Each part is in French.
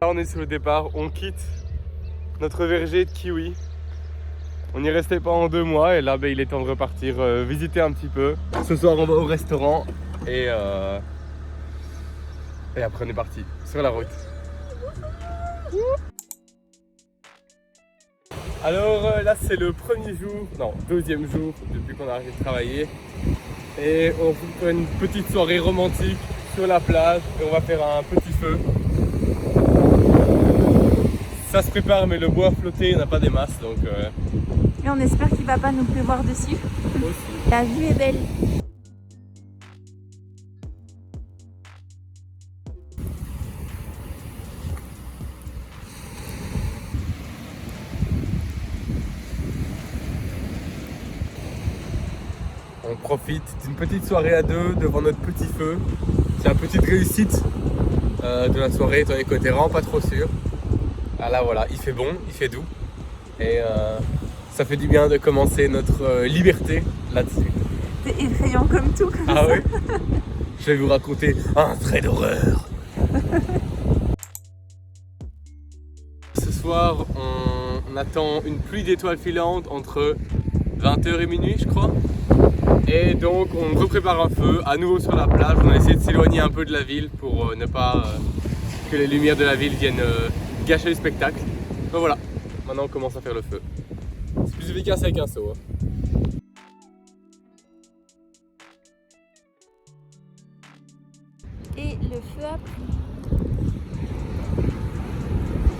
Là on est sur le départ, on quitte notre verger de kiwi. On n'y restait pas en 2 mois et là il est temps de repartir visiter un petit peu. Ce soir on va au restaurant et après on est parti sur la route. Alors là c'est le premier jour, non 2e jour depuis qu'on a arrêté de travailler. Et on fait une petite soirée romantique sur la plage et on va faire un petit feu. Ça se prépare mais le bois a flotté, il n'y en a pas des masses donc... Et on espère qu'il va pas nous pleuvoir dessus. Aussi. La vue est belle. On profite d'une petite soirée à 2 devant notre petit feu. C'est une petite réussite de la soirée étant donné qu'on était vraiment pas trop sûr. Ah là voilà, il fait bon, il fait doux. Et ça fait du bien de commencer notre liberté là-dessus. C'est effrayant comme tout. Comme Ah ça. oui. Je vais vous raconter un trait d'horreur. Ce soir, on attend une pluie d'étoiles filantes entre 20h et minuit, je crois. Et donc, on reprépare un feu à nouveau sur la plage. On a essayé de s'éloigner un peu de la ville pour ne pas que les lumières de la ville viennent gâcher le spectacle. Donc voilà, maintenant on commence à faire le feu. C'est plus efficace avec un seau. Et le feu a pris.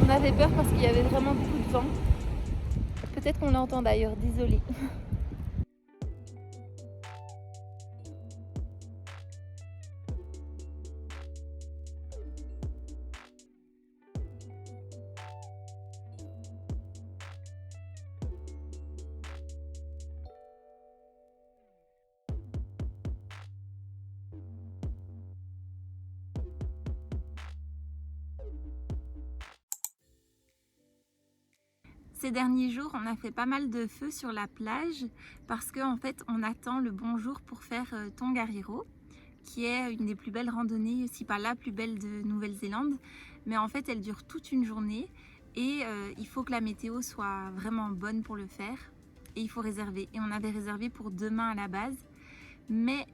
On avait peur parce qu'il y avait vraiment beaucoup de vent. Peut-être qu'on l'entend d'ailleurs, désolé. Ces derniers jours, on a fait pas mal de feux sur la plage parce qu'en fait, on attend le bon jour pour faire Tongariro, qui est une des plus belles randonnées, si pas la plus belle de Nouvelle-Zélande. Mais en fait, elle dure toute une journée et il faut que la météo soit vraiment bonne pour le faire et il faut réserver. Et on avait réservé pour demain à la base, mais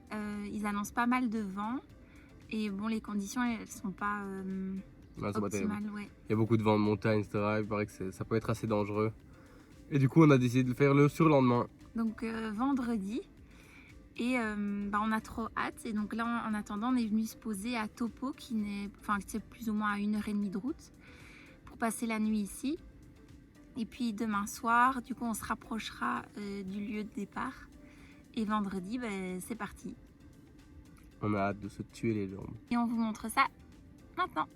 ils annoncent pas mal de vent et bon, les conditions, elles sont pas... optimale, ouais. Il y a beaucoup de vent de montagne, etc. Il paraît que ça peut être assez dangereux. Et du coup, on a décidé de le faire le surlendemain. Donc vendredi. Et on a trop hâte. Et donc là, en attendant, on est venu se poser à Topo, c'est plus ou moins à 1h30 de route, pour passer la nuit ici. Et puis demain soir, du coup, on se rapprochera du lieu de départ. Et vendredi, c'est parti. On a hâte de se tuer les jambes. Et on vous montre ça maintenant.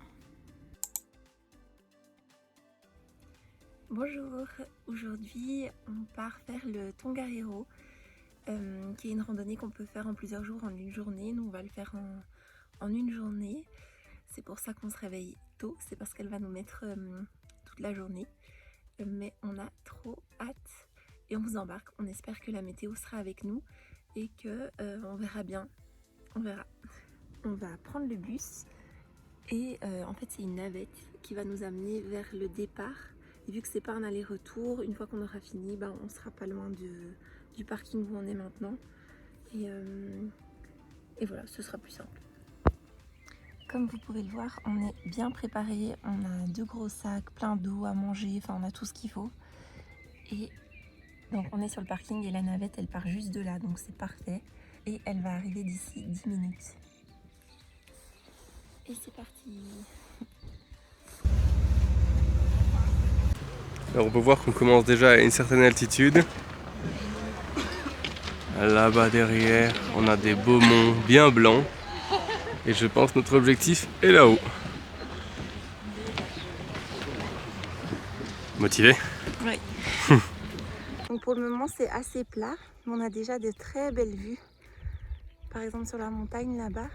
Bonjour, aujourd'hui on part faire le Tongariro, qui est une randonnée qu'on peut faire en plusieurs jours, en une journée. Nous on va le faire en une journée. C'est pour ça qu'on se réveille tôt, c'est parce qu'elle va nous mettre toute la journée. Mais on a trop hâte et on vous embarque. On espère que la météo sera avec nous et que on verra bien. On verra. On va prendre le bus et en fait c'est une navette qui va nous amener vers le départ. Et vu que c'est pas un aller-retour, une fois qu'on aura fini, on sera pas loin du parking où on est maintenant. Et voilà, ce sera plus simple. Comme vous pouvez le voir, on est bien préparé. On a 2 gros sacs, plein d'eau à manger, enfin on a tout ce qu'il faut. Et donc on est sur le parking et la navette elle part juste de là, donc c'est parfait. Et elle va arriver d'ici 10 minutes. Et c'est parti. Alors on peut voir qu'on commence déjà à une certaine altitude. Là-bas derrière, on a des beaux monts bien blancs. Et je pense que notre objectif est là-haut. Motivé? Oui. Donc pour le moment c'est assez plat, mais on a déjà de très belles vues. Par exemple sur la montagne là-bas.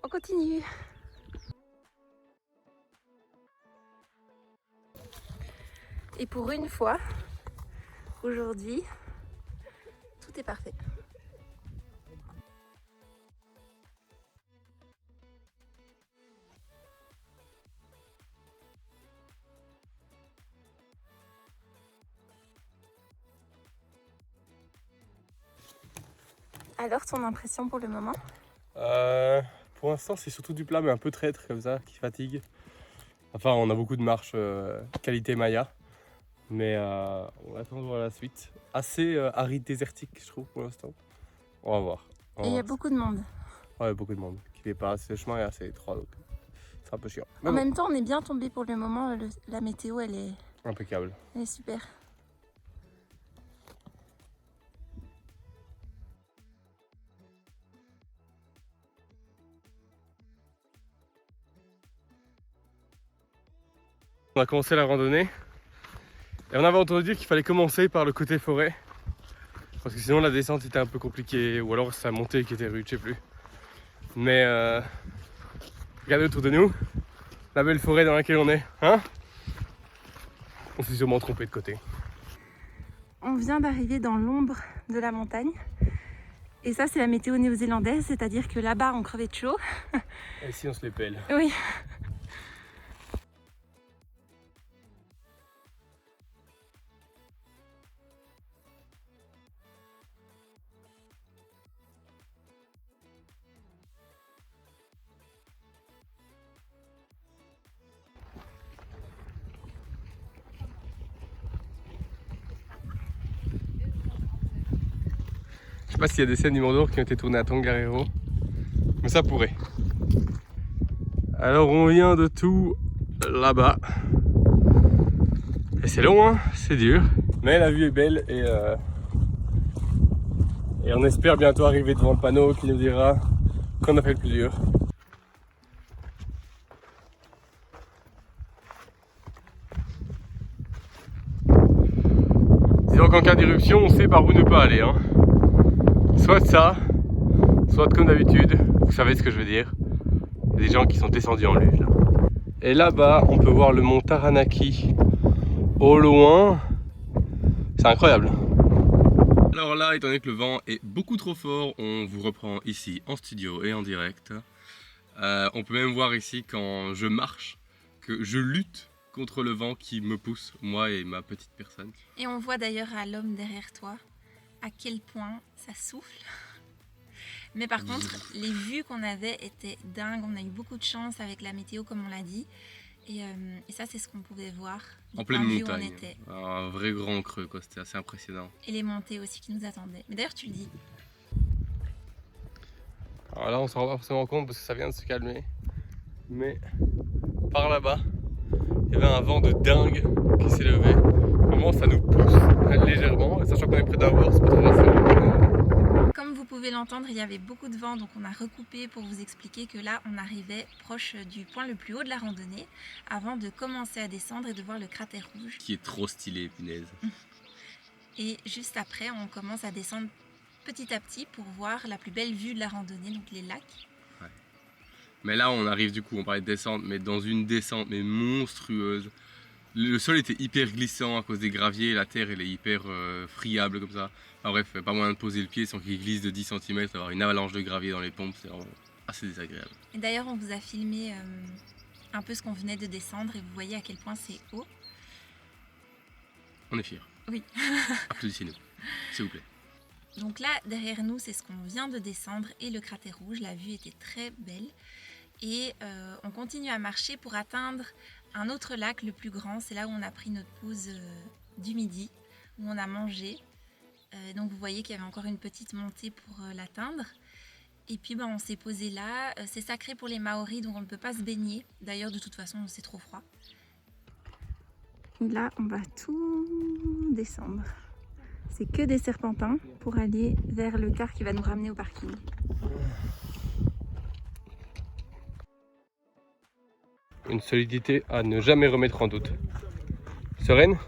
On continue. Et pour une fois, aujourd'hui, tout est parfait. Alors, ton impression pour le moment? Pour l'instant, c'est surtout du plat, mais un peu traître comme ça, qui fatigue. Enfin, on a beaucoup de marches qualité Maya, mais on va attendre voir la suite. Assez aride, désertique, je trouve, pour l'instant. On va voir. Et il y a beaucoup de monde. Ouais, beaucoup de monde qui dépasse. Le chemin est assez étroit, donc c'est un peu chiant. Mais En bon, même temps, on est bien tombé pour le moment. La météo, elle est impeccable. super. On a commencé la randonnée et on avait entendu dire qu'il fallait commencer par le côté forêt parce que sinon la descente était un peu compliquée ou alors sa montée qui était rude, je sais plus. Mais regardez autour de nous, la belle forêt dans laquelle on est, hein? On s'est sûrement trompé de côté. On vient d'arriver dans l'ombre de la montagne. Et ça, c'est la météo néo-zélandaise, c'est-à-dire que là-bas, on crevait de chaud. Et ici, on se les pèle. Oui. Je sais pas s'il y a des scènes du Mordor qui ont été tournées à Tongariro, mais ça pourrait. Alors on vient de tout là-bas. Et c'est long, hein, c'est dur. Mais la vue est belle et on espère bientôt arriver devant le panneau qui nous dira qu'on a fait le plus dur. Donc en cas d'éruption, on sait par où ne pas aller, hein. Soit ça, soit comme d'habitude, vous savez ce que je veux dire. Il y a des gens qui sont descendus en luge là. Et là-bas, on peut voir le mont Taranaki au loin. C'est incroyable. Alors là, étant donné que le vent est beaucoup trop fort, on vous reprend ici en studio et en direct. On peut même voir ici quand je marche que je lutte contre le vent qui me pousse, moi et ma petite personne. Et on voit d'ailleurs à l'homme derrière toi à quel point ça souffle. Mais par contre, les vues qu'on avait étaient dingues. On a eu beaucoup de chance avec la météo, comme on l'a dit. Et ça, c'est ce qu'on pouvait voir. En pleine montagne. Un vrai grand creux, quoi. C'était assez impressionnant. Et les montées aussi qui nous attendaient. Mais d'ailleurs, tu le dis. Alors là, on s'en rend pas forcément compte parce que ça vient de se calmer. Mais par là-bas, il y avait un vent de dingue qui s'est levé. Vraiment, ça nous pousse légèrement. Et sachant qu'on est près d'un bord, c'est pas très rassurant. Comme vous pouvez l'entendre, il y avait beaucoup de vent, donc on a recoupé pour vous expliquer que là, on arrivait proche du point le plus haut de la randonnée, avant de commencer à descendre et de voir le cratère rouge. Qui est trop stylé, punaise. Et juste après, on commence à descendre petit à petit pour voir la plus belle vue de la randonnée, donc les lacs. Ouais. Mais là, on arrive du coup, on parlait de descente, mais dans une descente mais monstrueuse. Le sol était hyper glissant à cause des graviers, la terre elle est hyper friable comme ça. Enfin, bref, pas moyen de poser le pied sans qu'il glisse de 10 cm, avoir une avalanche de gravier dans les pompes, c'est vraiment assez désagréable. Et d'ailleurs, on vous a filmé un peu ce qu'on venait de descendre et vous voyez à quel point c'est haut. On est fiers. Oui. Applaudissez-nous, s'il vous plaît. Donc là, derrière nous, c'est ce qu'on vient de descendre et le cratère rouge. La vue était très belle. Et on continue à marcher pour atteindre un autre lac, le plus grand. C'est là où on a pris notre pause du midi, où on a mangé. Donc vous voyez qu'il y avait encore une petite montée pour l'atteindre. Et puis on s'est posé là. C'est sacré pour les Maoris, donc on ne peut pas se baigner. D'ailleurs, de toute façon, c'est trop froid. Et là, on va tout descendre. C'est que des serpentins pour aller vers le car qui va nous ramener au parking. Une solidité à ne jamais remettre en doute. Sereine?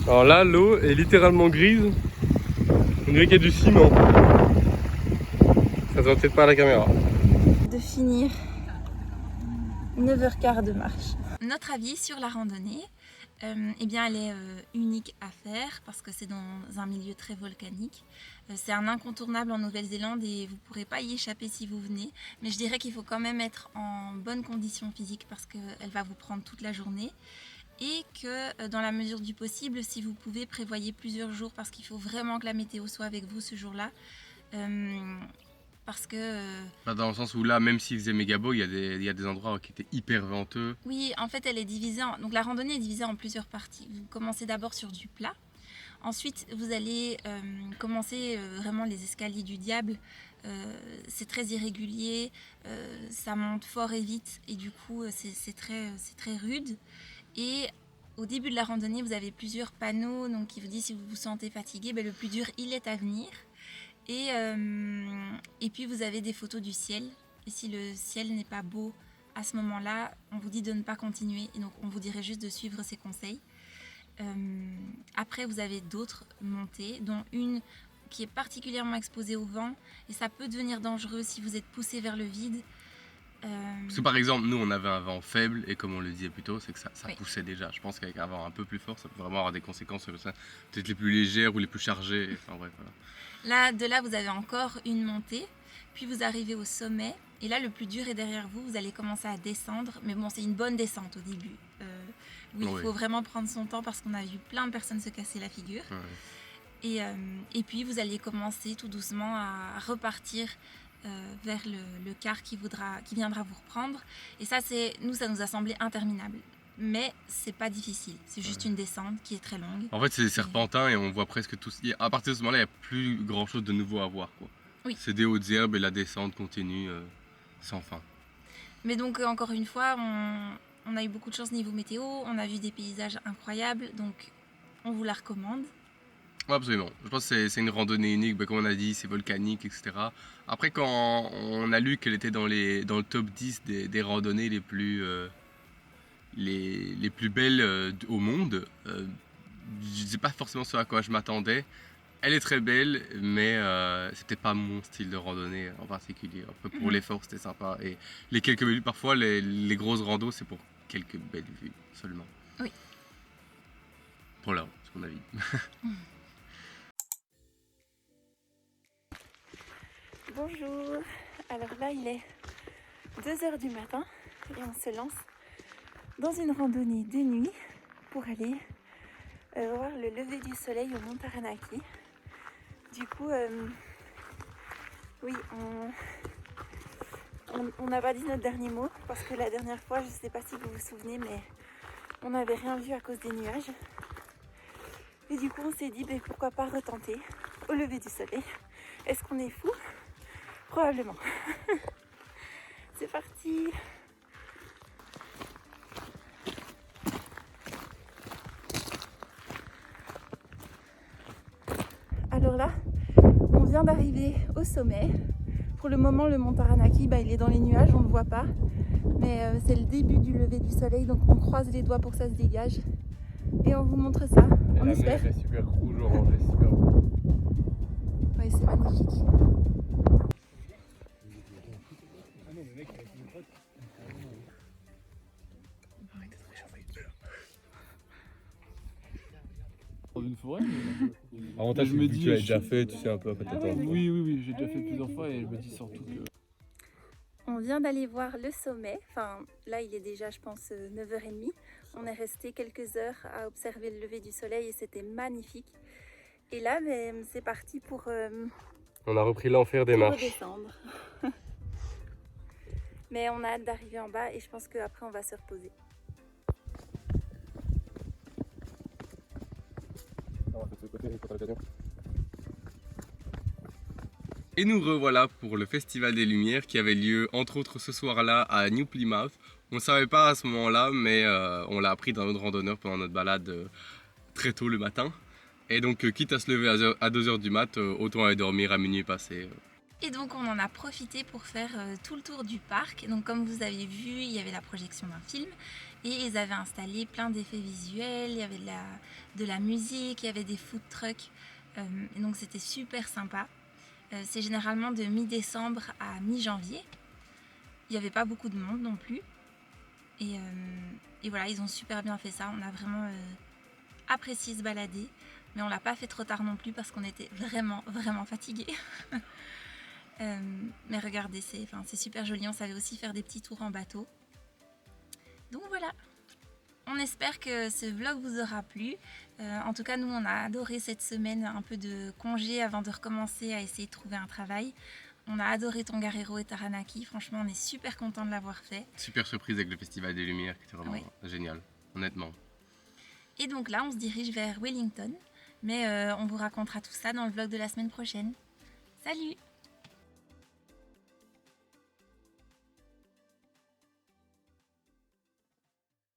Alors là, l'eau est littéralement grise. On dirait qu'il y a du ciment. Ça se voit peut-être pas à la caméra. De finir 9h15 de marche. Notre avis sur la randonnée, eh bien, elle est unique à faire parce que c'est dans un milieu très volcanique. C'est un incontournable en Nouvelle-Zélande et vous ne pourrez pas y échapper si vous venez. Mais je dirais qu'il faut quand même être en bonne condition physique parce qu'elle va vous prendre toute la journée. et que dans la mesure du possible, si vous pouvez, prévoyez plusieurs jours parce qu'il faut vraiment que la météo soit avec vous ce jour-là. Parce que... Dans le sens où là, même s'il faisait méga beau, il y a des endroits qui étaient hyper venteux. Oui, en fait, elle est divisée donc la randonnée est divisée en plusieurs parties. Vous commencez d'abord sur du plat. Ensuite, vous allez commencer vraiment les escaliers du diable. C'est très irrégulier, ça monte fort et vite et du coup, c'est très rude. Et au début de la randonnée, vous avez plusieurs panneaux donc, qui vous disent si vous vous sentez fatigué, le plus dur, il est à venir. Et puis, vous avez des photos du ciel. Et si le ciel n'est pas beau à ce moment-là, on vous dit de ne pas continuer. Et donc, on vous dirait juste de suivre ces conseils. Après, vous avez d'autres montées, dont une qui est particulièrement exposée au vent. Et ça peut devenir dangereux si vous êtes poussé vers le vide. Parce que par exemple, nous on avait un vent faible et comme on le disait plus tôt, c'est que ça Oui. poussait déjà. Je pense qu'avec un vent un peu plus fort, ça peut vraiment avoir des conséquences sur ça. Peut-être les plus légères ou les plus chargées. Enfin bref, voilà. De là, vous avez encore une montée. Puis vous arrivez au sommet. Et là, le plus dur est derrière vous. Vous allez commencer à descendre. Mais bon, c'est une bonne descente au début. Oui, il faut vraiment prendre son temps parce qu'on a vu plein de personnes se casser la figure. Ouais. Et puis, vous allez commencer tout doucement à repartir vers le car qui viendra vous reprendre. Et ça, ça nous a semblé interminable. Mais c'est pas difficile, c'est juste une descente qui est très longue. En fait, c'est des serpentins et on voit presque tout. À partir de ce moment-là, il n'y a plus grand chose de nouveau à voir, quoi. Oui. C'est des hautes herbes et la descente continue sans fin. Mais donc, encore une fois, on a eu beaucoup de chance niveau météo, on a vu des paysages incroyables, donc on vous la recommande. Ouais, absolument. Je pense que c'est une randonnée unique, comme on a dit, c'est volcanique, etc. Après, quand on a lu qu'elle était dans le top 10 des randonnées les plus belles au monde, je ne sais pas forcément ce à quoi je m'attendais. Elle est très belle, mais c'était pas mon style de randonnée en particulier. Après, pour l'effort, c'était sympa. Et les quelques vues, parfois, les grosses randos, c'est pour quelques belles vues seulement. Oui. Voilà ce qu'on a vu. Bonjour, alors là il est 2h du matin et on se lance dans une randonnée de nuit pour aller voir le lever du soleil au Mont Taranaki. Du coup, oui, on n'a pas dit notre dernier mot parce que la dernière fois, je ne sais pas si vous vous souvenez, mais on n'avait rien vu à cause des nuages. Et du coup, on s'est dit pourquoi pas retenter au lever du soleil. Est-ce qu'on est fou ? Probablement. C'est parti. Alors là, on vient d'arriver au sommet. Pour le moment, le Mont Taranaki, il est dans les nuages, on ne le voit pas. Mais c'est le début du lever du soleil, donc on croise les doigts pour que ça se dégage. Et on vous montre ça. Et on la espère. mer est super rouge, orange, c'est super beau. Oui, c'est magnifique. Dans une forêt, mais... Avantage, je me dis, tu l'as déjà fait, tu sais un peu à quoi t'attendre. Oui, j'ai déjà fait plusieurs fois et je me dis surtout que... On vient d'aller voir le sommet, enfin là il est déjà je pense 9h30. On est resté quelques heures à observer le lever du soleil et c'était magnifique. Et là c'est parti pour On a repris l'enfer des marches. redescendre. Mais on a hâte d'arriver en bas et je pense qu'après on va se reposer. Et nous revoilà pour le Festival des Lumières qui avait lieu entre autres ce soir-là à New Plymouth. On ne savait pas à ce moment-là, mais on l'a appris dans notre randonneur pendant notre balade très tôt le matin. Et donc quitte à se lever à 2h du mat, autant aller dormir à minuit passé. Et donc on en a profité pour faire tout le tour du parc. Donc comme vous avez vu, il y avait la projection d'un film et ils avaient installé plein d'effets visuels, il y avait de la musique, il y avait des food trucks. Et donc c'était super sympa. C'est généralement de mi-décembre à mi-janvier. Il n'y avait pas beaucoup de monde non plus. Et voilà, ils ont super bien fait ça. On a vraiment apprécié se balader. Mais on ne l'a pas fait trop tard non plus parce qu'on était vraiment, vraiment fatigués. Mais regardez, c'est super joli. On savait aussi faire des petits tours en bateau. Donc voilà. On espère que ce vlog vous aura plu. En tout cas, nous, on a adoré cette semaine, un peu de congé avant de recommencer à essayer de trouver un travail. On a adoré Tongariro et Taranaki. Franchement, on est super content de l'avoir fait. Super surprise avec le Festival des Lumières qui était vraiment génial, honnêtement. Et donc là, on se dirige vers Wellington. Mais on vous racontera tout ça dans le vlog de la semaine prochaine. Salut!